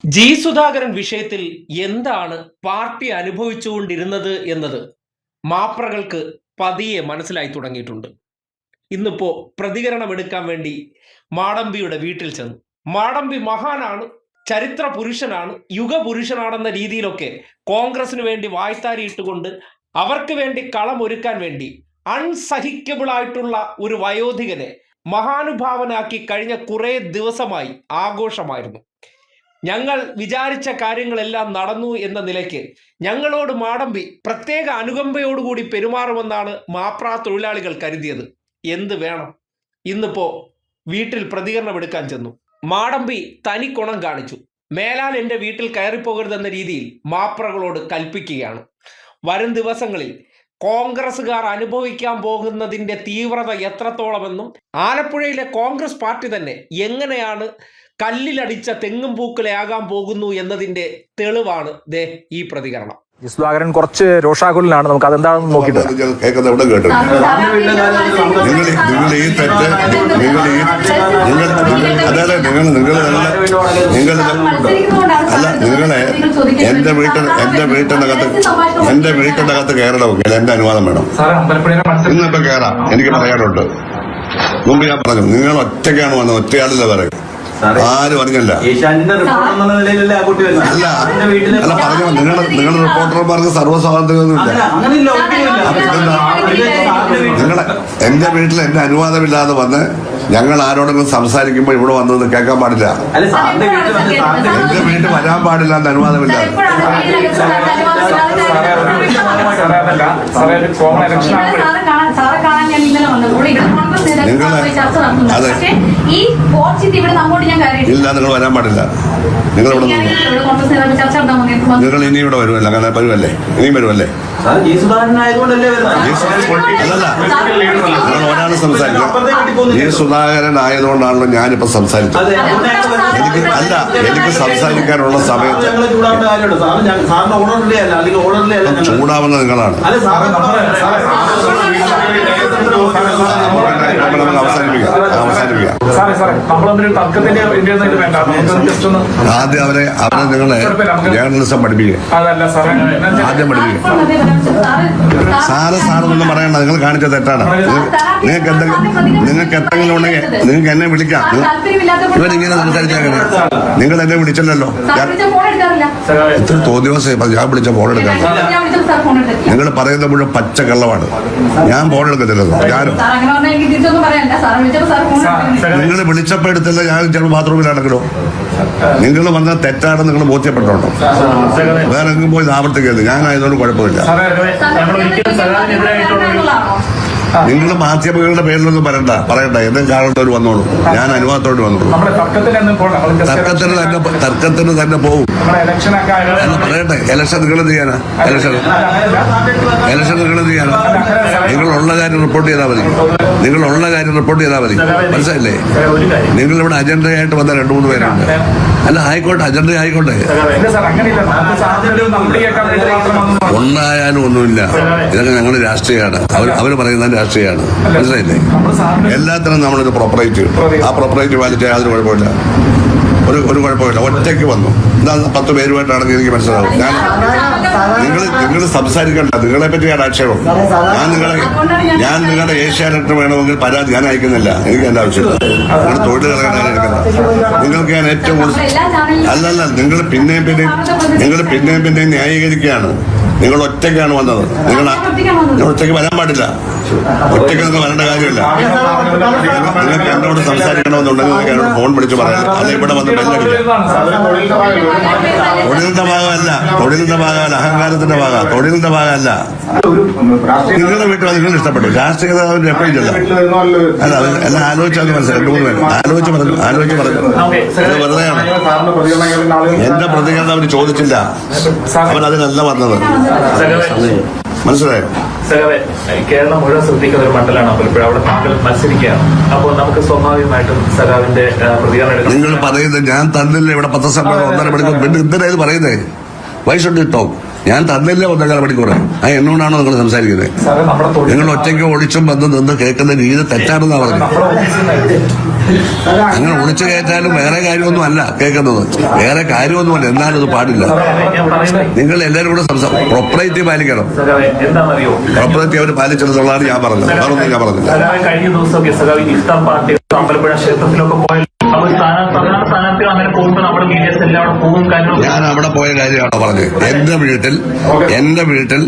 G Sudhakaran വിഷയത്തിൽ എന്താണ് party അനുഭവിച്ചുകൊണ്ടിരുന്നത് എന്നത് മാപ്രകൾക്ക് പതിയെ മനസ്സിലായി തുടങ്ങിയിട്ടുണ്ട്. ഇന്നിപ്പോ പ്രതികരണം എടുക്കാൻ വേണ്ടി മാടമ്പിയുടെ വീട്ടിൽ ചെന്നു. മാടമ്പി മഹാനാണ്, ചരിത്ര പുരുഷനാണ്, യുഗപുരുഷനാണെന്ന രീതിയിലൊക്കെ കോൺഗ്രസിന് വേണ്ടി വായ്ത്താരി ഇട്ടുകൊണ്ട് അവർക്ക് വേണ്ടി കളമൊരുക്കാൻ വേണ്ടി അൺസഹിക്കബിൾ ആയിട്ടുള്ള ഒരു വയോധികനെ മഹാനുഭാവനാക്കി കഴിഞ്ഞ കുറെ ദിവസമായി ആഘോഷമായിരുന്നു. ഞങ്ങൾ വിചാരിച്ച കാര്യങ്ങളെല്ലാം നടന്നു എന്ന നിലയ്ക്ക് ഞങ്ങളോട് മാടമ്പി പ്രത്യേക അനുകമ്പയോടുകൂടി പെരുമാറുമെന്നാണ് മാപ്രാ തൊഴിലാളികൾ കരുതിയത്. എന്ത് വേണം? ഇന്നിപ്പോ വീട്ടിൽ പ്രതികരണം എടുക്കാൻ ചെന്നു. മാടമ്പി തനി കുണം കാണിച്ചു. മേലാൽ എൻ്റെ വീട്ടിൽ കയറിപ്പോകരുതെന്ന രീതിയിൽ മാപ്രകളോട് കൽപ്പിക്കുകയാണ്. വരും ദിവസങ്ങളിൽ കോൺഗ്രസുകാർ അനുഭവിക്കാൻ പോകുന്നതിൻ്റെ തീവ്രത എത്രത്തോളമെന്നും ആലപ്പുഴയിലെ കോൺഗ്രസ് പാർട്ടി തന്നെ എങ്ങനെയാണ് കല്ലിലടിച്ച തെങ്ങും പൂക്കളെയാകാൻ പോകുന്നു എന്നതിന്റെ തെളിവാണ് ദേ ഈ പ്രതികരണം. സുധാകരൻ കുറച്ച് രോഷാകുലനാണ്. നമുക്ക് അതെന്താണെന്ന് നോക്കിയിട്ട് എന്റെ വീട്ടിനകത്ത് കയറണമെങ്കിൽ എന്റെ അനുവാദം വേണം. ഇന്നിപ്പോ കയറാം, എനിക്ക് പറയാനുണ്ട്. മുമ്പ് ഞാൻ പറഞ്ഞു, നിങ്ങൾ ഒറ്റയ്ക്കാണ് വന്നത്, ഒറ്റയാളില്ല പറയും, ആരും അറിഞ്ഞല്ല. അല്ല അല്ല പറഞ്ഞു, നിങ്ങളുടെ റിപ്പോർട്ടർമാർക്ക് സർവ്വസ്വാതന്ത്ര്യമൊന്നുമില്ല. നിങ്ങളെ എന്റെ വീട്ടിൽ എന്റെ അനുവാദമില്ലാതെ വന്ന് ഞങ്ങൾ ആരോടെങ്കിലും സംസാരിക്കുമ്പോൾ ഇവിടെ വന്നത് കേൾക്കാൻ പാടില്ല. എന്റെ വീട്ടിൽ വരാൻ പാടില്ല എന്ന് അനുവാദമില്ല. ഇല്ല, നിങ്ങൾ വരാൻ പാടില്ല. നിങ്ങൾ ഇവിടെ നിങ്ങൾ ഇനി ഇവിടെ വരുമല്ലോ, അങ്ങനെ വരുമല്ലേ, ഇനിയും വരുമല്ലേ? അല്ലല്ല, നിങ്ങൾ ഒരാൾ സംസാരിക്കും. ജി സുധാകരൻ ആയതുകൊണ്ടാണല്ലോ ഞാനിപ്പോ സംസാരിച്ചത്. എനിക്ക് സംസാരിക്കാനുള്ള സമയത്ത് ചൂടാവുന്ന നിങ്ങളാണ്. ആദ്യം അവരെ നിങ്ങളെ ജേർണലിസം പഠിപ്പിക്കുക. ആദ്യം പഠിപ്പിക്കുക. സാറൊന്നും പറയണ്ട, നിങ്ങൾ കാണിച്ച തെറ്റാണ്. നിങ്ങൾക്ക് എന്തെങ്കിലും ഉണ്ടെങ്കിൽ നിങ്ങൾക്ക് എന്നെ വിളിക്കാം. ഇവരിങ്ങനെ സംസാരിച്ചേക്കണേ. നിങ്ങൾ എന്നെ വിളിച്ചല്ലോ. എത്ര തോന്നിവാസം ഞാൻ വിളിച്ച ഫോൺ എടുക്കാൻ. നിങ്ങൾ പറയുന്ന മുഴുവൻ പച്ചക്കള്ളമാണ്. ഞാൻ ഫോൺ എടുക്കത്തില്ലല്ലോ. ഞാനും നിങ്ങൾ വിളിച്ചപ്പോ എടുത്തില്ല. ഞാൻ ചിലപ്പോൾ ബാത്റൂമിലാണെങ്കിലോ. നിങ്ങൾ വന്ന തെറ്റാണെന്ന് നിങ്ങൾ ബോധ്യപ്പെട്ടോ. വേറെ എങ്ങും പോയി ആവർത്തിക്കരുത്. ഞാനായതുകൊണ്ട് കുഴപ്പമില്ല. നിങ്ങൾ മാധ്യമങ്ങളുടെ പേരിലൊന്നും പറയണ്ട. എന്തും കാണേണ്ടവർ വന്നോളൂ. ഞാൻ അനുവാദത്തോട് വന്നോളൂ. തർക്കത്തിന് തന്നെ പോകും. പറയട്ടെ, ഇലക്ഷൻ നിങ്ങൾ എന്ത് ചെയ്യാനാ? ഇലക്ഷൻ നിങ്ങൾ എന്ത് ചെയ്യാനാ? നിങ്ങളുള്ള കാര്യം റിപ്പോർട്ട് ചെയ്താൽ മതി. മനസ്സിലായില്ലേ? നിങ്ങളിവിടെ അജണ്ടയായിട്ട് വന്ന 2-3 പേരുണ്ട്. അല്ല, ആയിക്കോട്ടെ, അജണ്ട ആയിക്കോട്ടെ. ഉണ്ടായാലും ഒന്നുമില്ല. ഇതൊക്കെ ഞങ്ങളുടെ രാഷ്ട്രീയമാണ്. അവർ പറയുന്നത് രാഷ്ട്രീയമാണ്. മനസ്സിലായില്ലേ? എല്ലാത്തിനും നമ്മളൊരു പ്രോപ്പറേറ്റ്, ആ പ്രോപ്പറേറ്റ് പാലിച്ച യാതൊരു കുഴപ്പമില്ല. ഒരു കുഴപ്പമില്ല. ഒറ്റയ്ക്ക് വന്നു. എന്താ 10 പേരുമായിട്ടാണെങ്കിൽ എനിക്ക് മനസ്സിലാവും. നിങ്ങൾ സംസാരിക്കണ്ട. നിങ്ങളെ പറ്റിയാണ് ആക്ഷേപം. ഞാൻ നിങ്ങളുടെ ഏഷ്യാനെറ്റ് വേണമെങ്കിൽ പരാതി ഞാൻ അയക്കുന്നില്ല. എനിക്ക് എന്റെ ആവശ്യമില്ല. നിങ്ങളുടെ തൊഴിൽ കളയാൻ എടുക്കുന്നത്. നിങ്ങൾക്ക് ഞാൻ ഏറ്റവും കൂടുതൽ അല്ലല്ല, നിങ്ങൾ പിന്നെയും ന്യായീകരിക്കുകയാണ്. നിങ്ങൾ ഒറ്റയ്ക്കാണ് വന്നത്. നിങ്ങൾ ഒറ്റയ്ക്ക് വരാൻ പാടില്ല. ഒറ്റയ്ക്ക് നിങ്ങൾക്ക് വരേണ്ട കാര്യമില്ല. നിങ്ങൾക്ക് എന്നോട് സംസാരിക്കണമെന്നുണ്ടെങ്കിൽ നിങ്ങൾക്ക് എന്നോട് ഫോൺ വിളിച്ച് പറയാം. അല്ല, ഇവിടെ വന്ന് ബെല്ലടിക്കാം. തൊഴിലിന്റെ ഭാഗമല്ല, അഹങ്കാരത്തിന്റെ ഭാഗം. തൊഴിലിന്റെ ഭാഗമല്ല. നിങ്ങളുടെ വീട്ടിൽ നിങ്ങൾ ഇഷ്ടപ്പെട്ടു. രാഷ്ട്രീയ നേതാവിന്റെ എപ്പോഴും ഇല്ല. അല്ല, എല്ലാം ആലോചിച്ചാൽ മനസ്സിലായി. 2-3 പേര് ആലോചിച്ച് പറഞ്ഞു. ഇത് വെറുതെയാണ്. എന്റെ പ്രതികരണം അവർ ചോദിച്ചില്ല. അവരതിനല്ല വന്നത്. മനസ്സിലായോ? കേരളം മുഴുവൻ ശ്രദ്ധിക്കുന്ന ഒരു മണ്ഡലമാണ് പലപ്പോഴും. അവിടെ താങ്കൾ മത്സരിക്കുകയാണ്. അപ്പോൾ നമുക്ക് സ്വാഭാവികമായിട്ടും സഖാവിന്റെ പ്രതികരണം. നിങ്ങൾ പറയുന്നത് ഞാൻ തന്നില്ല. ഇവിടെ പത്രസമ്മേളനം 1.5 മണിക്കൂർ പിന്നെ എന്തിനാ ഇത് പറയുന്നേ? Why should you talk? ഞാൻ തന്നില്ല 1.25 മണിക്കൂർ. എന്നോടാണോ നിങ്ങൾ സംസാരിക്കുന്നത്? നിങ്ങൾ ഒറ്റയ്ക്ക് ഒളിച്ചും നിന്ന് കേൾക്കുന്ന രീതി തെറ്റാണെന്നാണ് പറഞ്ഞത്. അങ്ങനെ ഒളിച്ചു കയറ്റാലും വേറെ കാര്യമൊന്നും അല്ല കേൾക്കുന്നത്, വേറെ കാര്യമൊന്നുമല്ല. എന്നാലും ഇത് പാടില്ല. നിങ്ങൾ എല്ലാവരും കൂടെ പ്രൊപ്പറേറ്റീവ് പാലിക്കണം. പ്രൊപ്പറേറ്റീവ് അവർ പാലിച്ചെന്നുള്ളതാണ് ഞാൻ പറഞ്ഞത്. വേറൊന്നും ഞാൻ പറഞ്ഞില്ല. കഴിഞ്ഞ ദിവസമൊക്കെ സഖാവ് ഇഫ്താർ പാർട്ടി അമ്പലപ്പുഴ ക്ഷേത്രത്തിലൊക്കെ പോയാൽ ഞാൻ അവിടെ പോയ കാര്യമാണോ പറഞ്ഞത്? എന്റെ വീട്ടിൽ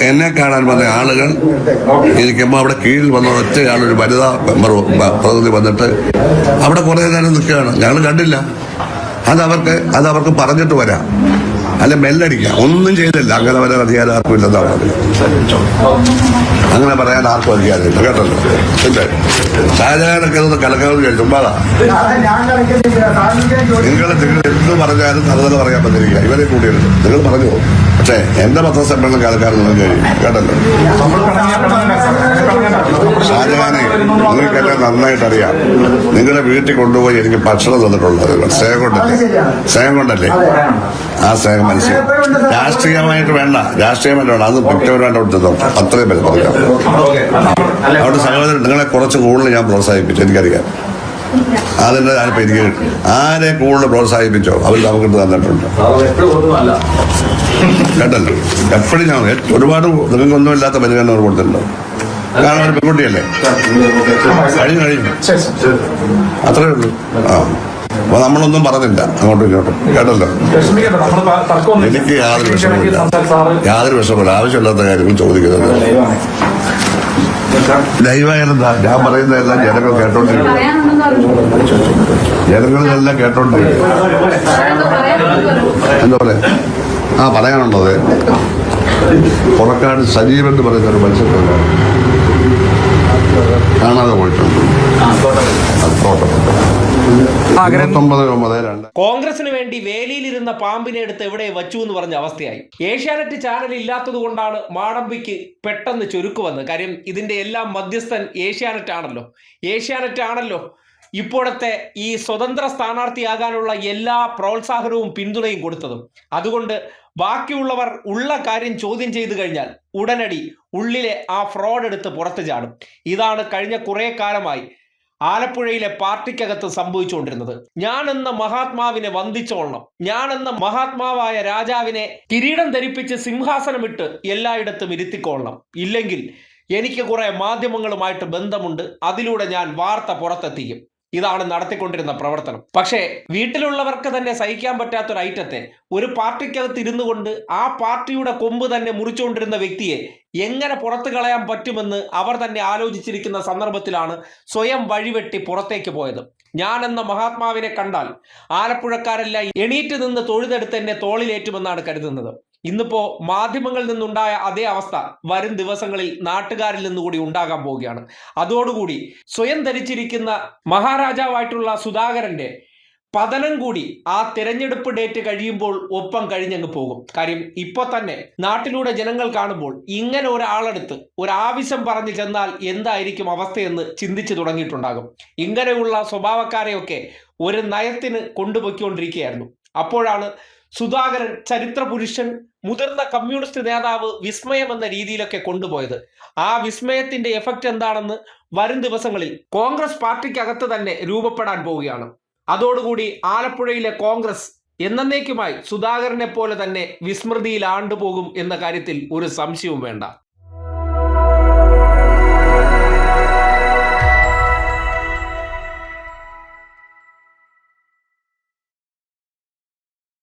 എന്നെ കാണാൻ വന്ന ആളുകൾ ഇരിക്കുമ്പോ അവിടെ കീഴിൽ വന്ന ഒറ്റയാളൊരു വനിതാ മെമ്പർ പ്രതിനിധി വന്നിട്ട് അവിടെ കുറെ നേരം നിൽക്കുകയാണ്. ഞങ്ങൾ കണ്ടില്ല. അതവർക്ക് പറഞ്ഞിട്ട് വരാം, അല്ല ബെല്ലടിക്കാം. ഒന്നും ചെയ്തില്ല. അങ്ങനെ വരാൻ അധികാരം ആർക്കും ഇല്ലെന്നാണ് പറഞ്ഞത്. അങ്ങനെ പറയാൻ ആർക്കും അധികാരമില്ല, കേട്ടല്ലോ. പിന്നെ ഷാജഹാനൊക്കെ ഒന്ന് കലക്കാമെന്ന് ചോദിച്ചു. ചുമ്മാതാ നിങ്ങൾ എന്ത് പറഞ്ഞാലും അത് തന്നെ പറയാൻ പറ്റില്ല. ഇവരെ കൂടിയുണ്ട്. നിങ്ങൾ പറഞ്ഞു. പക്ഷേ എന്റെ പത്രസമ്മേളനം കലക്കാരൻ നിങ്ങൾക്ക് കഴിയും, കേട്ടല്ലോ. ഷാജഹാനെ നിങ്ങൾക്കെല്ലാം നന്നായിട്ട് അറിയാം. നിങ്ങളുടെ വീട്ടിൽ കൊണ്ടുപോയി എനിക്ക് ഭക്ഷണം തന്നിട്ടുള്ളത് സ്നേഹം കൊണ്ടല്ലേ. ആ സ്നേഹം മനസ്സിലാവും. രാഷ്ട്രീയമായിട്ട് വേണ്ട. അത് വ്യക്തിപരമായിട്ട് കൊടുത്തതോ അത്രയും പേര് പറയാം. അവിടെ സഹോദരൻ നിങ്ങളെ കുറച്ച് കൂടുതൽ ഞാൻ പ്രോത്സാഹിപ്പിച്ചു, എനിക്കറിയാം. അതിന്റെ ഞാനിപ്പോ എനിക്ക് ആരെ കൂടുതൽ പ്രോത്സാഹിപ്പിച്ചോ അവർ നമുക്കിട്ട് തന്നിട്ടുണ്ട്, കേട്ടല്ലോ. എപ്പോഴും ഞാൻ ഒരുപാട് നിങ്ങൾക്കൊന്നുമില്ലാത്ത പരിഗണന കൊടുത്തിട്ടുണ്ടോ? കാരണം ഒരു പെൺകുട്ടിയല്ലേ. കഴിഞ്ഞു അത്രേ ഉള്ളൂ. അപ്പൊ നമ്മളൊന്നും പറഞ്ഞില്ല അങ്ങോട്ടും ഇങ്ങോട്ടും, കേട്ടല്ലോ. എനിക്ക് യാതൊരു വിഷമമില്ല. ആവശ്യമില്ലാത്ത കാര്യങ്ങൾ ചോദിക്കുന്നത്. ലൈവായിരുന്നാ ഞാൻ പറയുന്നതെല്ലാം ജനങ്ങൾ കേട്ടോണ്ടിരിക്കും. ജനങ്ങളിലെല്ലാം കേട്ടോണ്ടിരിക്കും. എന്താ പറയാ പറയാനുള്ളത്? പുറക്കാട് സജീവൻ എന്ന് പറയുന്ന ഒരു മത്സ്യത്തൊഴിലാളി കാണാതെ പോയിട്ടുണ്ട്. കോൺഗ്രസിന് വേണ്ടി വേലിയിലിരുന്ന പാമ്പിനെ എടുത്ത് എവിടെ വച്ചു എന്ന് പറഞ്ഞ അവസ്ഥയായി. ഏഷ്യാനെറ്റ് ചാനൽ ഇല്ലാത്തത് കൊണ്ടാണ് മാടമ്പിക്ക് പെട്ടെന്ന് ചുരുക്ക് വന്നത്. കാര്യം ഇതിന്റെ എല്ലാം മധ്യസ്ഥൻ ഏഷ്യാനെറ്റ് ആണല്ലോ ഇപ്പോഴത്തെ ഈ സ്വതന്ത്ര സ്ഥാനാർത്ഥിയാകാനുള്ള എല്ലാ പ്രോത്സാഹനവും പിന്തുണയും കൊടുത്തതും. അതുകൊണ്ട് ബാക്കിയുള്ളവർ ഉള്ള കാര്യം ചോദ്യം ചെയ്തു കഴിഞ്ഞാൽ ഉടനടി ഉള്ളിലെ ആ ഫ്രോഡ് എടുത്ത് പുറത്തു ചാടും. ഇതാണ് കഴിഞ്ഞ കുറെ കാലമായി ആലപ്പുഴയിലെ പാർട്ടിക്കകത്ത് സംഭവിച്ചുകൊണ്ടിരുന്നത്. ഞാനെന്ന മഹാത്മാവിനെ വന്ദിച്ചോളണം, ഞാനെന്ന മഹാത്മാവായ രാജാവിനെ കിരീടം ധരിപ്പിച്ച് സിംഹാസനമിട്ട് എല്ലായിടത്തും ഇരുത്തിക്കൊള്ളണം, ഇല്ലെങ്കിൽ എനിക്ക് കുറെ മാധ്യമങ്ങളുമായിട്ട് ബന്ധമുണ്ട്, അതിലൂടെ ഞാൻ വാർത്ത പുറത്തെത്തിക്കും. ഇതാണ് നടത്തിക്കൊണ്ടിരുന്ന പ്രവർത്തനം. പക്ഷേ വീട്ടിലുള്ളവർക്ക് തന്നെ സഹിക്കാൻ പറ്റാത്തൊരു ഐറ്റത്തെ ഒരു പാർട്ടിക്കകത്ത് ഇരുന്നു കൊണ്ട് ആ പാർട്ടിയുടെ കൊമ്പ് തന്നെ മുറിച്ചുകൊണ്ടിരുന്ന വ്യക്തിയെ എങ്ങനെ പുറത്തു കളയാൻ പറ്റുമെന്ന് അവർ തന്നെ ആലോചിച്ചിരിക്കുന്ന സന്ദർഭത്തിലാണ് സ്വയം വഴിവെട്ടി പുറത്തേക്ക് പോയത്. ഞാനെന്ന മഹാത്മാവിനെ കണ്ടാൽ ആലപ്പുഴക്കാരെല്ലാം എണീറ്റ് നിന്ന് തൊഴുതെടുത്ത് എന്നെ തോളിലേറ്റുമെന്നാണ് കരുതുന്നത്. ഇന്നിപ്പോ മാധ്യമങ്ങളിൽ നിന്നുണ്ടായ അതേ അവസ്ഥ വരും ദിവസങ്ങളിൽ നാട്ടുകാരിൽ നിന്നുകൂടി ഉണ്ടാകാൻ പോവുകയാണ്. അതോടുകൂടി സ്വയം ധരിച്ചിരിക്കുന്ന മഹാരാജാവായിട്ടുള്ള സുധാകരന്റെ പതനം കൂടി ആ തിരഞ്ഞെടുപ്പ് ഡേറ്റ് കഴിയുമ്പോൾ ഒപ്പം കഴിഞ്ഞങ്ങ് പോകും. കാര്യം ഇപ്പൊ തന്നെ നാട്ടിലൂടെ ജനങ്ങൾ കാണുമ്പോൾ ഇങ്ങനെ ഒരാളെടുത്ത് ഒരാവശ്യം പറഞ്ഞു ചെന്നാൽ എന്തായിരിക്കും അവസ്ഥയെന്ന് ചിന്തിച്ചു തുടങ്ങിയിട്ടുണ്ടാകും. ഇങ്ങനെയുള്ള സ്വഭാവക്കാരെയൊക്കെ ഒരു നയത്തിന് കൊണ്ടുപോയിക്കൊണ്ടിരിക്കുകയായിരുന്നു. അപ്പോഴാണ് സുധാകരൻ ചരിത്ര പുരുഷൻ, മുതിർന്ന കമ്മ്യൂണിസ്റ്റ് നേതാവ്, വിസ്മയം എന്ന രീതിയിലൊക്കെ കൊണ്ടുപോയത്. ആ വിസ്മയത്തിന്റെ എഫക്റ്റ് എന്താണെന്ന് വരും ദിവസങ്ങളിൽ കോൺഗ്രസ് പാർട്ടിക്കകത്ത് തന്നെ രൂപപ്പെടാൻ പോവുകയാണ്. അതോടുകൂടി ആലപ്പുഴയിലെ കോൺഗ്രസ് എന്നേക്കുമായി സുധാകരനെ പോലെ തന്നെ വിസ്മൃതിയിൽ ആണ്ടുപോകും എന്ന കാര്യത്തിൽ ഒരു സംശയവും വേണ്ട.